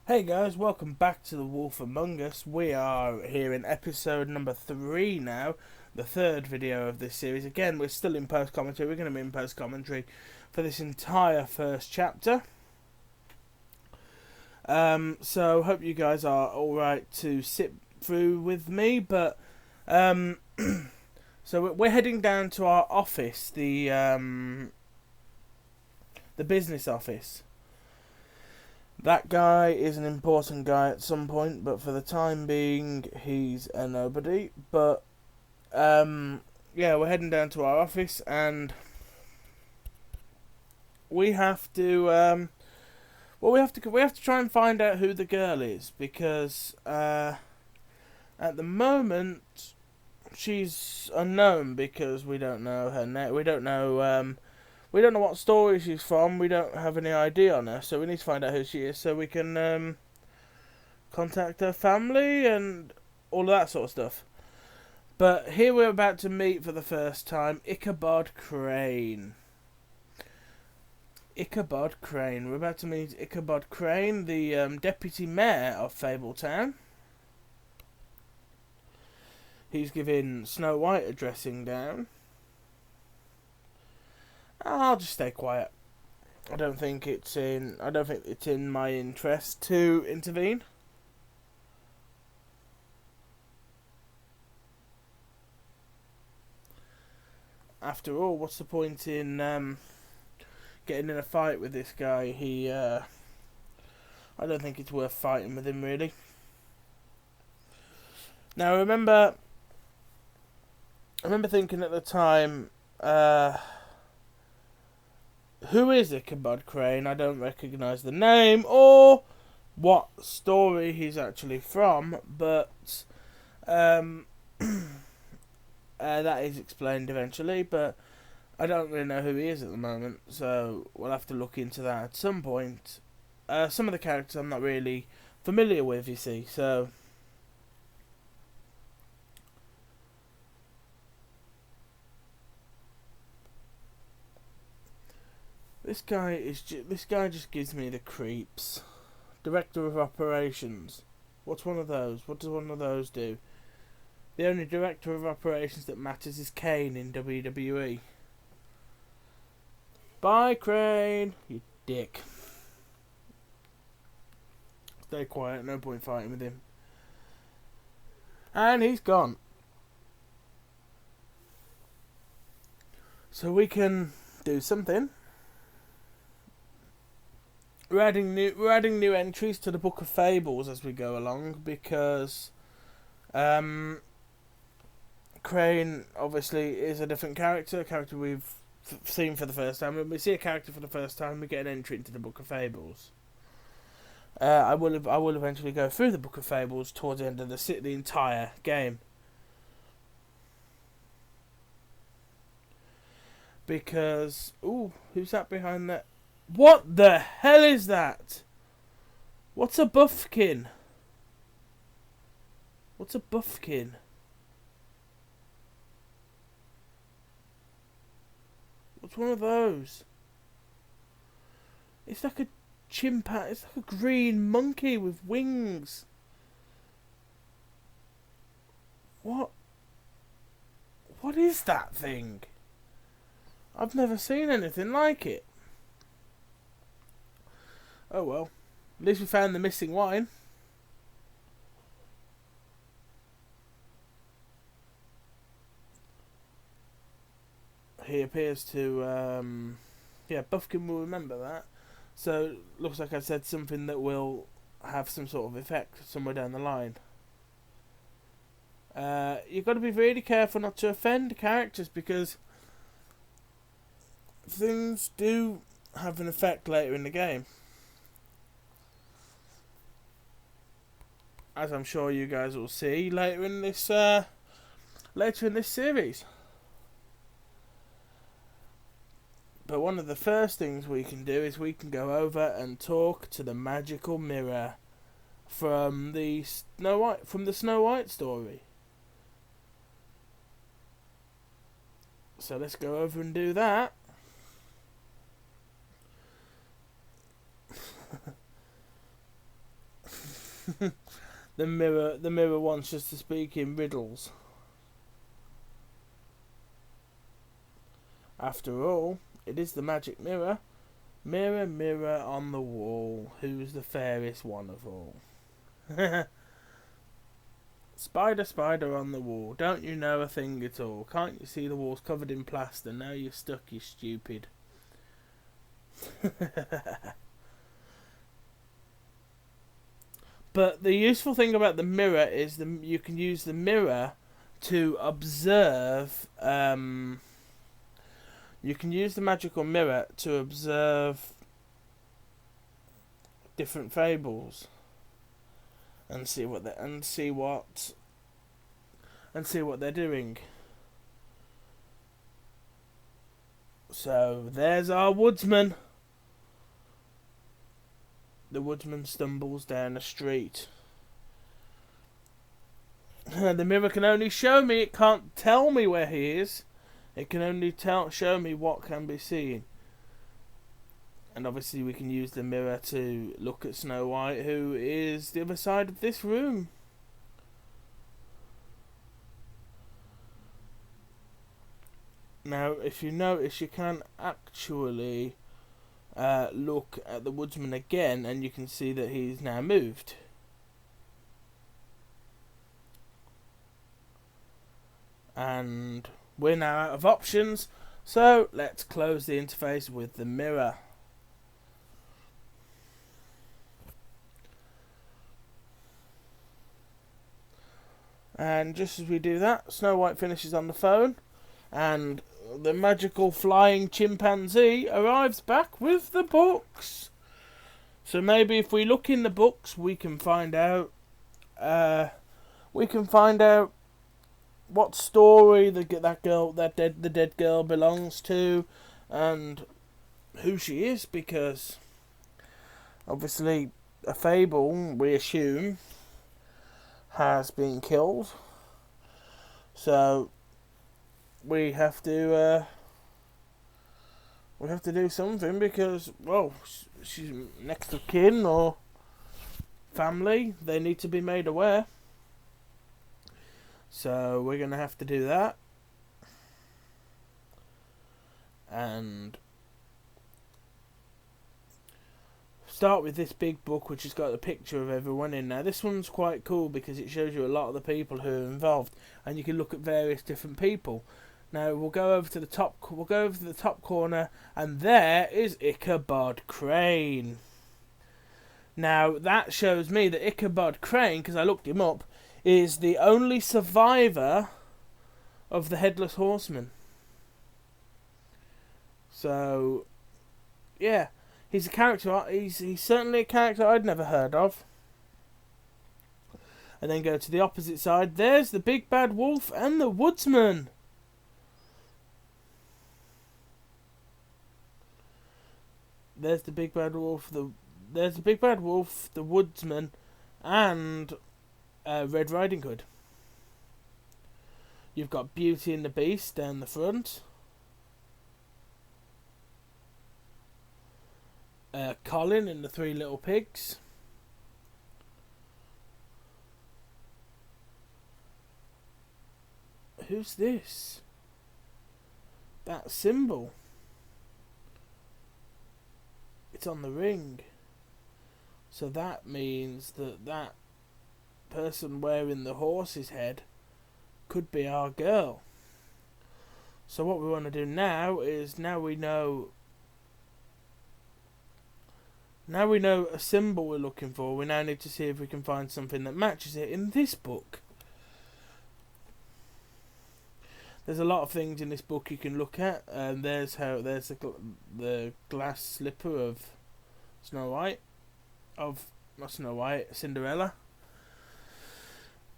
Hey guys, welcome back to The Wolf Among Us. We are here in episode number 3 now, the third video of this series. Again, we're still in post commentary. We're going to be in post commentary for this entire first chapter. So hope you guys are alright to sit through with me, but so we're heading down to our office, the business office. That guy is an important guy at some point, but for the time being, he's a nobody. But yeah, we're heading down to our office, and we have to we have to try and find out who the girl is, because at the moment she's unknown, because we don't know her name. We don't know what story she's from. We don't have any idea on her, so we need to find out who she is so we can contact her family and all of that sort of stuff. But here we're about to meet for the first time Ichabod Crane. Ichabod Crane. We're about to meet Ichabod Crane, the deputy mayor of Fabletown. He's giving Snow White a dressing down. I'll just stay quiet. I don't think it's in my interest to intervene. After all, what's the point in getting in a fight with this guy? I don't think it's worth fighting with him, really. Now, I remember thinking at the time, who is Ichabod Crane? I don't recognise the name or what story he's actually from, but that is explained eventually, but I don't really know who he is at the moment, so we'll have to look into that at some point. Some of the characters I'm not really familiar with, you see, so this guy just gives me the creeps. Director of Operations. What's one of those? What does one of those do? The only director of operations that matters is Kane in WWE. Bye, Crane, you dick. Stay quiet, no point fighting with him. And he's gone. So we can do something. We're adding new entries to the Book of Fables as we go along, because Crane obviously is a different character, a character we've seen for the first time. When we see a character for the first time, we get an entry into the Book of Fables. I will eventually go through the Book of Fables towards the end of the entire game, because who's that behind that? What the hell is that? What's a buffkin? What's a buffkin? What's one of those? It's like a chimpanzee. It's like a green monkey with wings. What? What is that thing? I've never seen anything like it. Oh well. At least we found the missing wine. He appears to, Buffkin will remember that. So, looks like I said something that will have some sort of effect somewhere down the line. You've got to be really careful not to offend characters, because things do have an effect later in the game. As I'm sure you guys will see later in this series. But one of the first things we can do is we can go over and talk to the magical mirror from the Snow White story. So let's go over and do that. The mirror wants us to speak in riddles. After all, it is the magic mirror. Mirror, mirror on the wall, who's the fairest one of all? Spider, spider on the wall, don't you know a thing at all? Can't you see the wall's covered in plaster? Now you're stuck, you stupid. But the useful thing about the mirror is you can use the mirror to observe. You can use the magical mirror to observe different fables and see what they're doing. So there's our woodsman. The woodsman stumbles down a street. The mirror can only show me, it can't tell me where he is. It can only show me what can be seen. And obviously we can use the mirror to look at Snow White, who is the other side of this room. Now, if you notice, you can actually look at the woodsman again, and you can see that he's now moved. And we're now out of options, so let's close the interface with the mirror. And just as we do that, Snow White finishes on the phone, and the magical flying chimpanzee arrives back with the books. So maybe if we look in the books, we can find out. What story the dead girl belongs to, and who she is, because obviously a fable, we assume, has been killed. So we have to do something, because, well, she's next of kin or family. They need to be made aware. So we're going to have to do that. And start with this big book, which has got a picture of everyone in. Now this one's quite cool because it shows you a lot of the people who are involved, and you can look at various different people. Now we'll go over to the top. We'll go over to the top corner, and there is Ichabod Crane. Now that shows me that Ichabod Crane, because I looked him up, is the only survivor of the Headless Horseman. So, yeah, he's a character. He's certainly a character I'd never heard of. And then go to the opposite side. There's the Big Bad Wolf and the Woodsman. There's the Big Bad Wolf. There's the Big Bad Wolf, the Woodsman, and Red Riding Hood. You've got Beauty and the Beast down the front. Colin and the Three Little Pigs. Who's this? That symbol. It's on the ring. So that means that person wearing the horse's head could be our girl. So what we want to do now is, now we know a symbol we're looking for, we now need to see if we can find something that matches it in this book. There's a lot of things in this book you can look at. There's the glass slipper of Cinderella.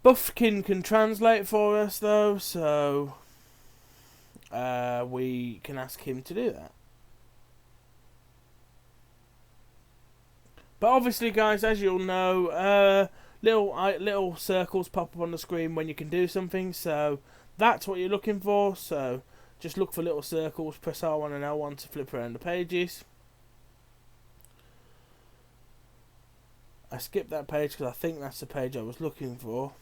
Buffkin can translate for us though, so we can ask him to do that. But obviously, guys, as you'll know, little circles pop up on the screen when you can do something, so that's what you're looking for. So just look for little circles, press R1 and L1 to flip around the pages. I skipped that page because I think that's the page I was looking for.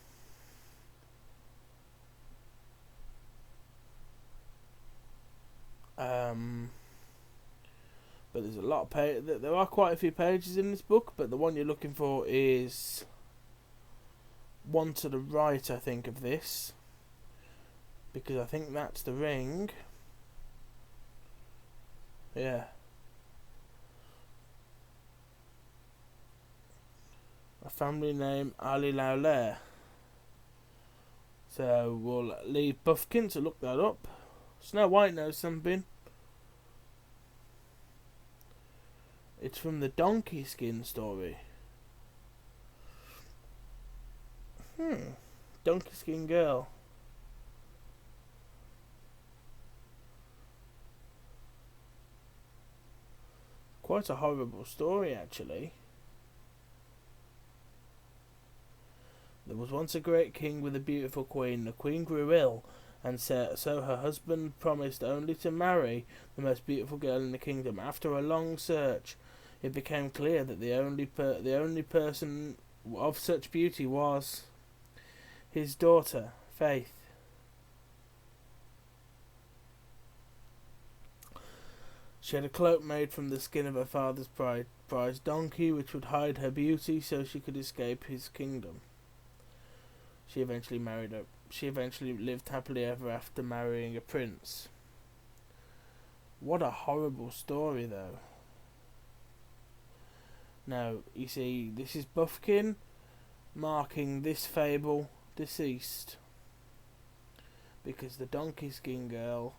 But there's a lot of there are quite a few pages in this book, but the one you're looking for is one to the right, I think, of this, because I think that's the ring. Yeah. A family name Ali Laulaire. So we'll leave Buffkin to look that up. Snow White knows something. It's from the Donkey Skin story. Donkey Skin Girl. Quite a horrible story, actually. There was once a great king with a beautiful queen. The queen grew ill, and so her husband promised only to marry the most beautiful girl in the kingdom. After a long search, it became clear that the only person of such beauty was his daughter, Faith. She had a cloak made from the skin of her father's prized donkey, which would hide her beauty so she could escape his kingdom. She eventually lived happily ever after, marrying a prince. What a horrible story, though. Now, you see, this is Buffkin marking this fable deceased, because the Donkey Skin Girl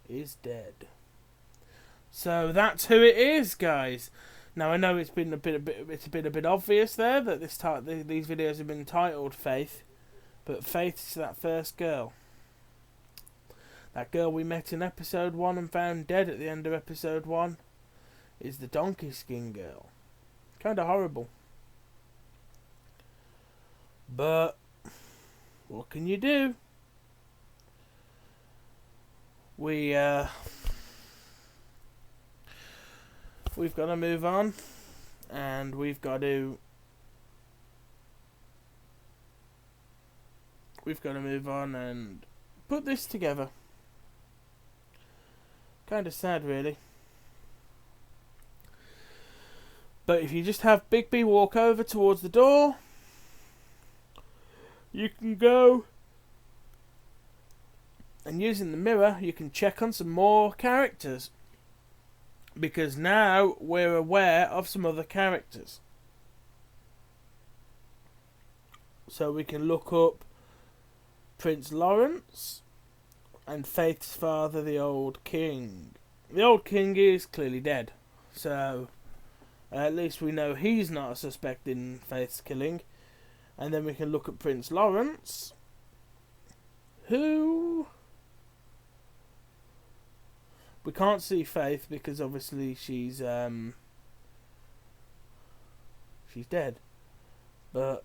is dead. So that's who it is, guys. Now I know it's been a bit obvious there that these videos have been titled Faith, but Faith is that first girl. That girl we met in episode 1 and found dead at the end of episode 1 is the Donkey Skin Girl. Kind of horrible. But what can you do? We've got to move on, and we've got to move on and put this together. Kind of sad, really. But if you just have Bigby walk over towards the door, you can go, and using the mirror you can check on some more characters, because now we're aware of some other characters. So we can look up Prince Lawrence and Faith's father, the Old King. The Old King is clearly dead, so at least we know he's not a suspect in Faith's killing. And then we can look at Prince Lawrence, who we can't see Faith because obviously she's dead, but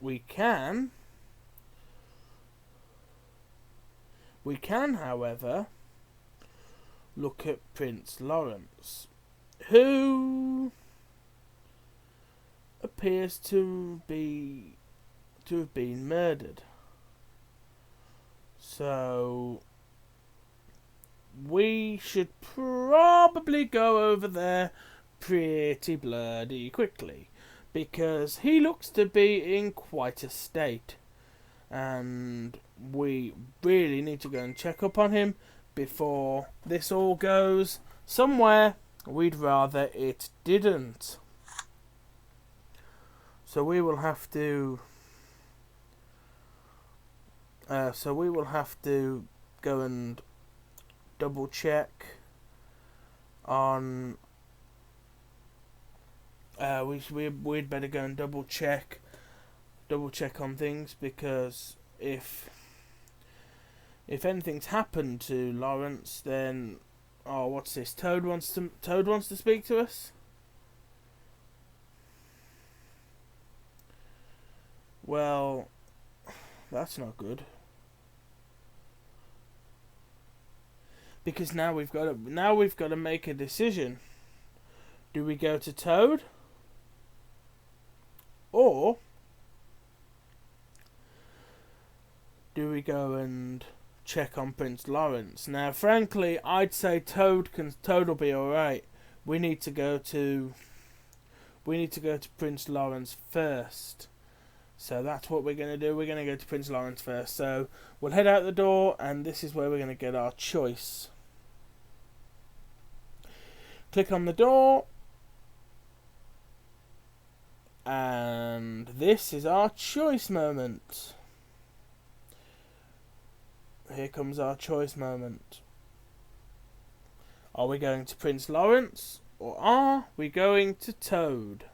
we can, however, look at Prince Lawrence, who appears to have been murdered. So we should probably go over there pretty bloody quickly, because he looks to be in quite a state, and we really need to go and check up on him before this all goes somewhere we'd rather it didn't. So we will have to go and double check on we'd better go and double check on things, because if anything's happened to Lawrence, then what's this? Toad wants to speak to us. Well, that's not good, because now we've got to make a decision. Do we go to Toad? Or do we go and check on Prince Lawrence? Now, frankly, I'd say Toad will be alright. We need to go to Prince Lawrence first. So that's what we're going to do. We're going to go to Prince Lawrence first. So we'll head out the door, and this is where we're going to get our choice. Click on the door. And this is our choice moment. Here comes our choice moment. Are we going to Prince Lawrence, or are we going to Toad?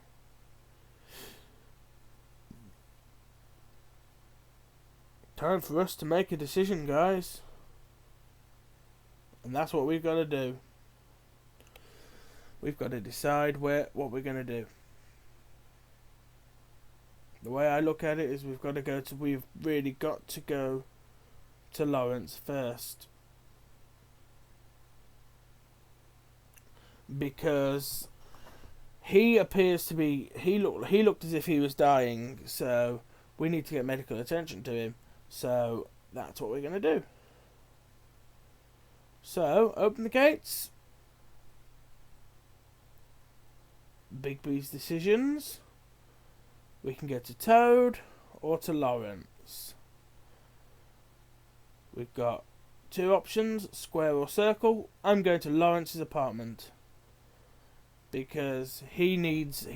Time for us to make a decision, guys. And that's what we've got to do. We've got to decide what we're going to do. The way I look at it is we've really got to go to Lawrence first. Because he appears to be, he looked as if he was dying, so we need to get medical attention to him. So that's what we're going to do. So, open the gates. Bigby's decisions. We can get to Toad or to Lawrence. We've got two options, square or circle. I'm going to Lawrence's apartment because he needs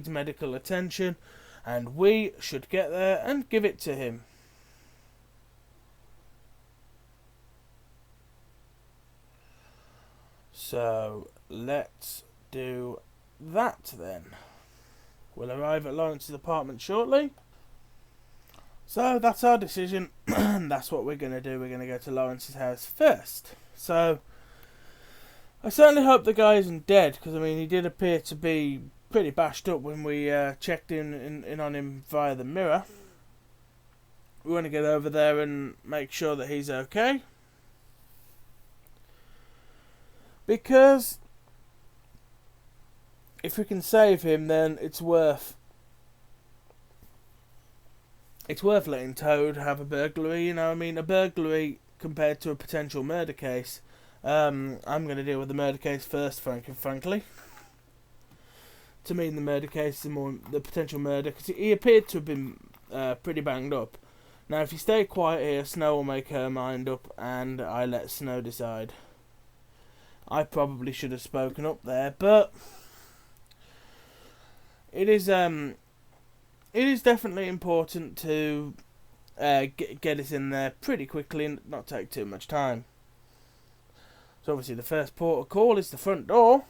medical attention, and we should get there and give it to him. So let's do that then. We'll arrive at Lawrence's apartment shortly. So that's our decision. That's what we're going to do. We're going to go to Lawrence's house first. So I certainly hope the guy isn't dead, because I mean he did appear to be pretty bashed up when we checked in on him via the mirror. We want to get over there and make sure that he's okay, because if we can save him, then it's worth letting Toad have a burglary. You know, I mean, a burglary compared to a potential murder case. I'm going to deal with the murder case first, frankly. To me, the murder case is more the potential murder, because he appeared to have been pretty banged up. Now, if you stay quiet here, Snow will make her mind up, and I let Snow decide. I probably should have spoken up there, but it is definitely important to get us in there pretty quickly and not take too much time. So obviously the first port of call is the front door.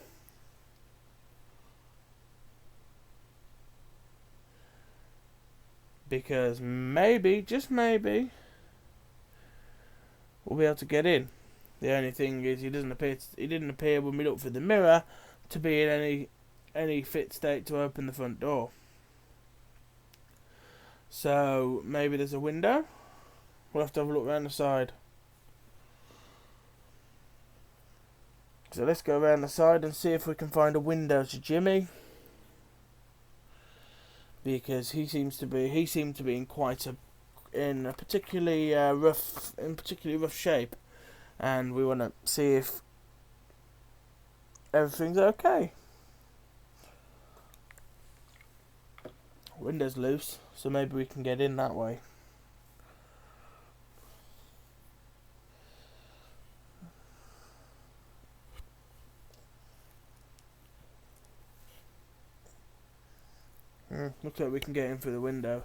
Because maybe, just maybe, we'll be able to get in. The only thing is he didn't appear when we looked through the mirror to be in any fit state to open the front door. So maybe there's a window. We'll have to have a look around the side. So let's go around the side and see if we can find a window to Jimmy, because he seemed to be in a particularly rough shape, and we want to see if everything's okay. Window's loose, so maybe we can get in that way. Looks like we can get in through the window.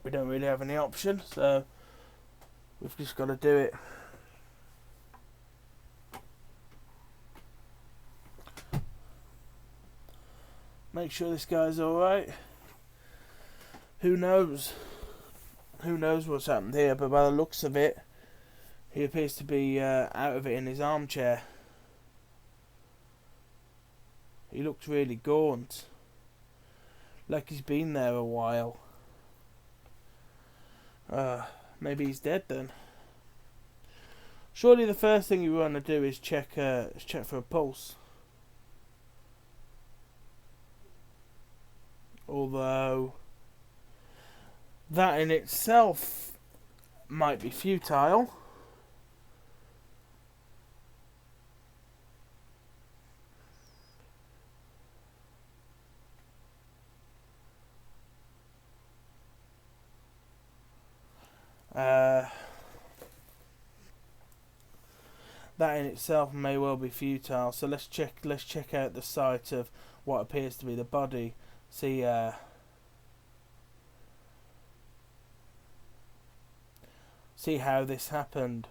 We don't really have any option, so we've just got to do it. Make sure this guy's alright. Who knows? Who knows what's happened here, but by the looks of it, he appears to be out of it in his armchair. He looks really gaunt, like he's been there a while. Maybe he's dead then. Surely the first thing you want to do is check for a pulse. Although that in itself might be futile. That in itself may well be futile. So let's check out the site of what appears to be the body. See how this happened.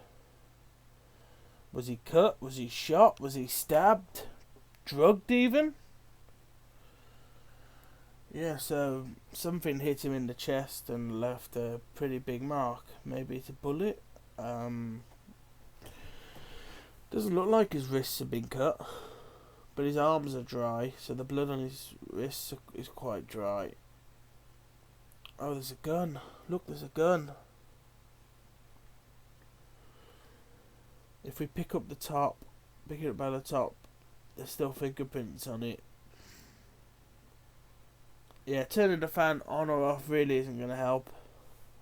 Was he cut? Was he shot? Was he stabbed? Drugged even? Yeah, so something hit him in the chest and left a pretty big mark. Maybe it's a bullet. Doesn't look like his wrists have been cut, but his arms are dry, so the blood on his wrists is quite dry. Oh, there's a gun. Look, there's a gun. If we pick it up by the top, there's still fingerprints on it. Yeah, turning the fan on or off really isn't going to help.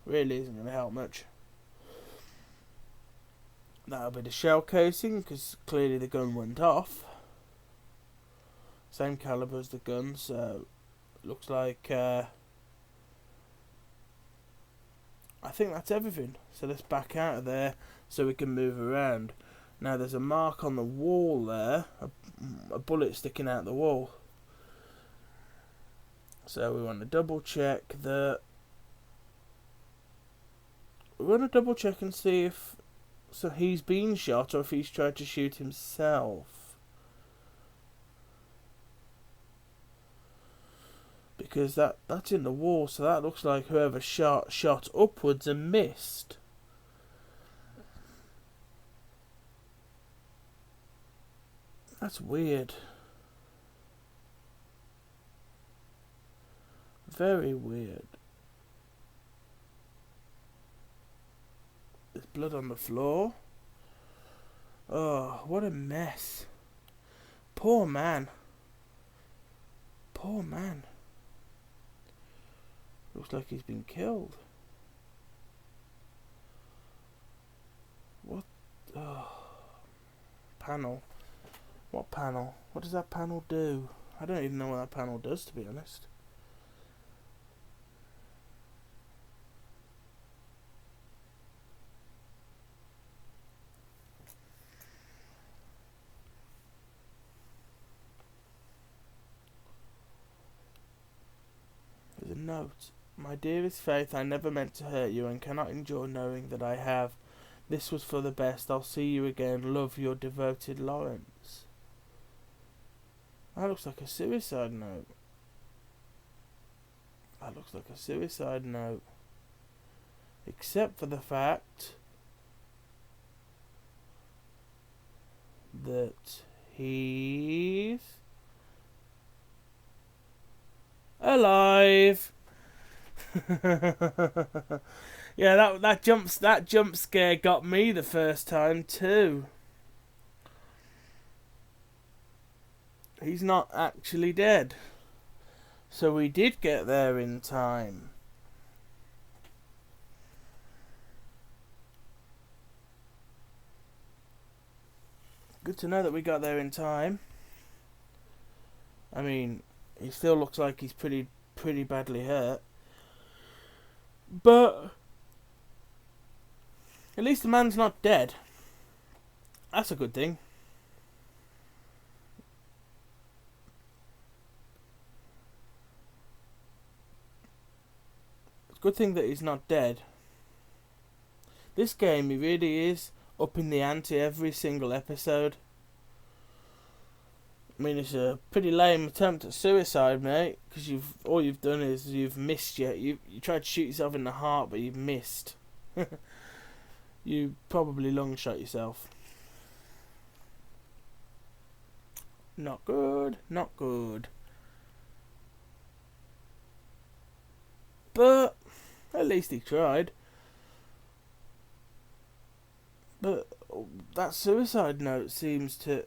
Really isn't going to help much. That'll be the shell casing, because clearly the gun went off. Same caliber as the gun, so looks like I think that's everything. So let's back out of there so we can move around. Now there's a mark on the wall there, a bullet sticking out the wall. So we want to double check that. We want to double check and see if he's been shot or if he's tried to shoot himself. Because that's in the wall, so that looks like whoever shot upwards and missed. That's weird. Very weird. There's blood on the floor. Oh, what a mess. Poor man. Poor man. Looks like he's been killed. What? Oh. Panel. What panel? What does that panel do? I don't even know what that panel does, to be honest. There's a note. My dearest Faith, I never meant to hurt you and cannot endure knowing that I have. This was for the best. I'll see you again. Love, your devoted Lawrence. That looks like a suicide note. That looks like a suicide note. Except for the fact that he's alive. Yeah, that jump scare got me the first time too. He's not actually dead. So we did get there in time. Good to know that we got there in time. I mean, he still looks like he's pretty badly hurt. But at least the man's not dead. That's a good thing. It's a good thing that he's not dead. This game, he really is upping the ante every single episode. I mean, it's a pretty lame attempt at suicide, mate, because all you've done is you've missed you tried to shoot yourself in the heart, but you've missed. You probably lung shot yourself. Not good, not good. But at least he tried. But that suicide note seems to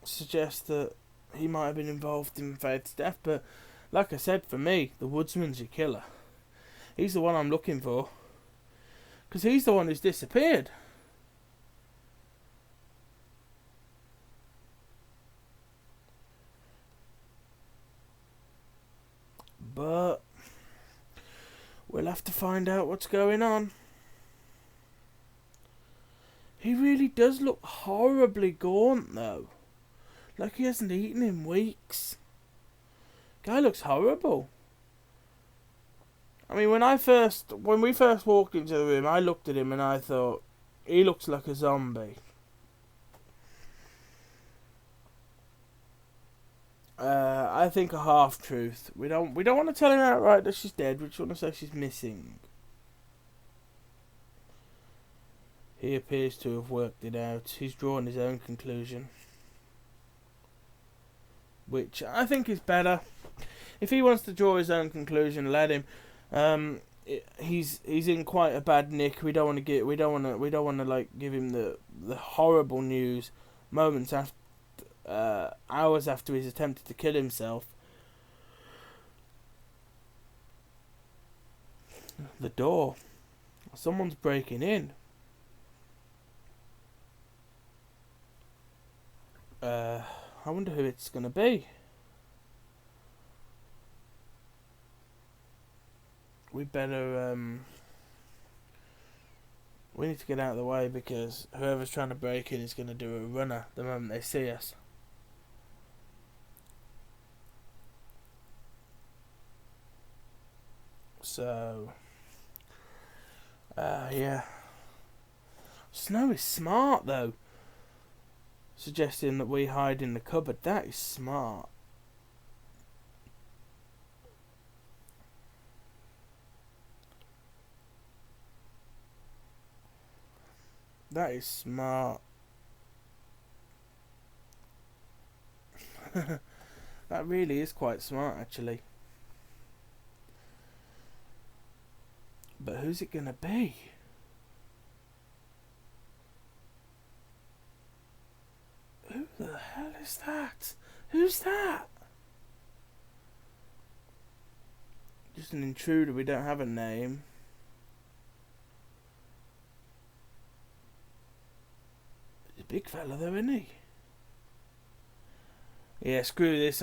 suggest that he might have been involved in Faith's death. But like I said, for me, the woodsman's your killer. He's the one I'm looking for, because he's the one who's disappeared. But we'll have to find out what's going on. He really does look horribly gaunt, though. Like he hasn't eaten in weeks. Guy looks horrible. I mean, when we first walked into the room, I looked at him and I thought, he looks like a zombie. I think a half truth. We don't want to tell him outright that she's dead. We just want to say she's missing. He appears to have worked it out. He's drawn his own conclusion, which I think is better. If he wants to draw his own conclusion, let him. He's in quite a bad nick. We don't want to like give him the horrible news moments after, hours after he's attempted to kill himself. The door. Someone's breaking in. I wonder who it's gonna be. We better, we need to get out of the way, because whoever's trying to break in is going to do a runner the moment they see us. So, yeah. Snow is smart, though. Suggesting that we hide in the cupboard. That is smart. That is smart. That really is quite smart, actually. But who's it gonna be? Who the hell is that? Who's that? Just an intruder. We don't have a name. Big fella though, isn't he? Yeah, screw this.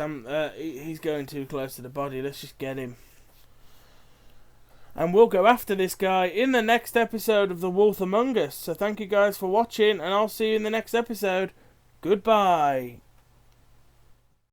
He's going too close to the body. Let's just get him. And we'll go after this guy in the next episode of The Wolf Among Us. So thank you guys for watching, and I'll see you in the next episode. Goodbye.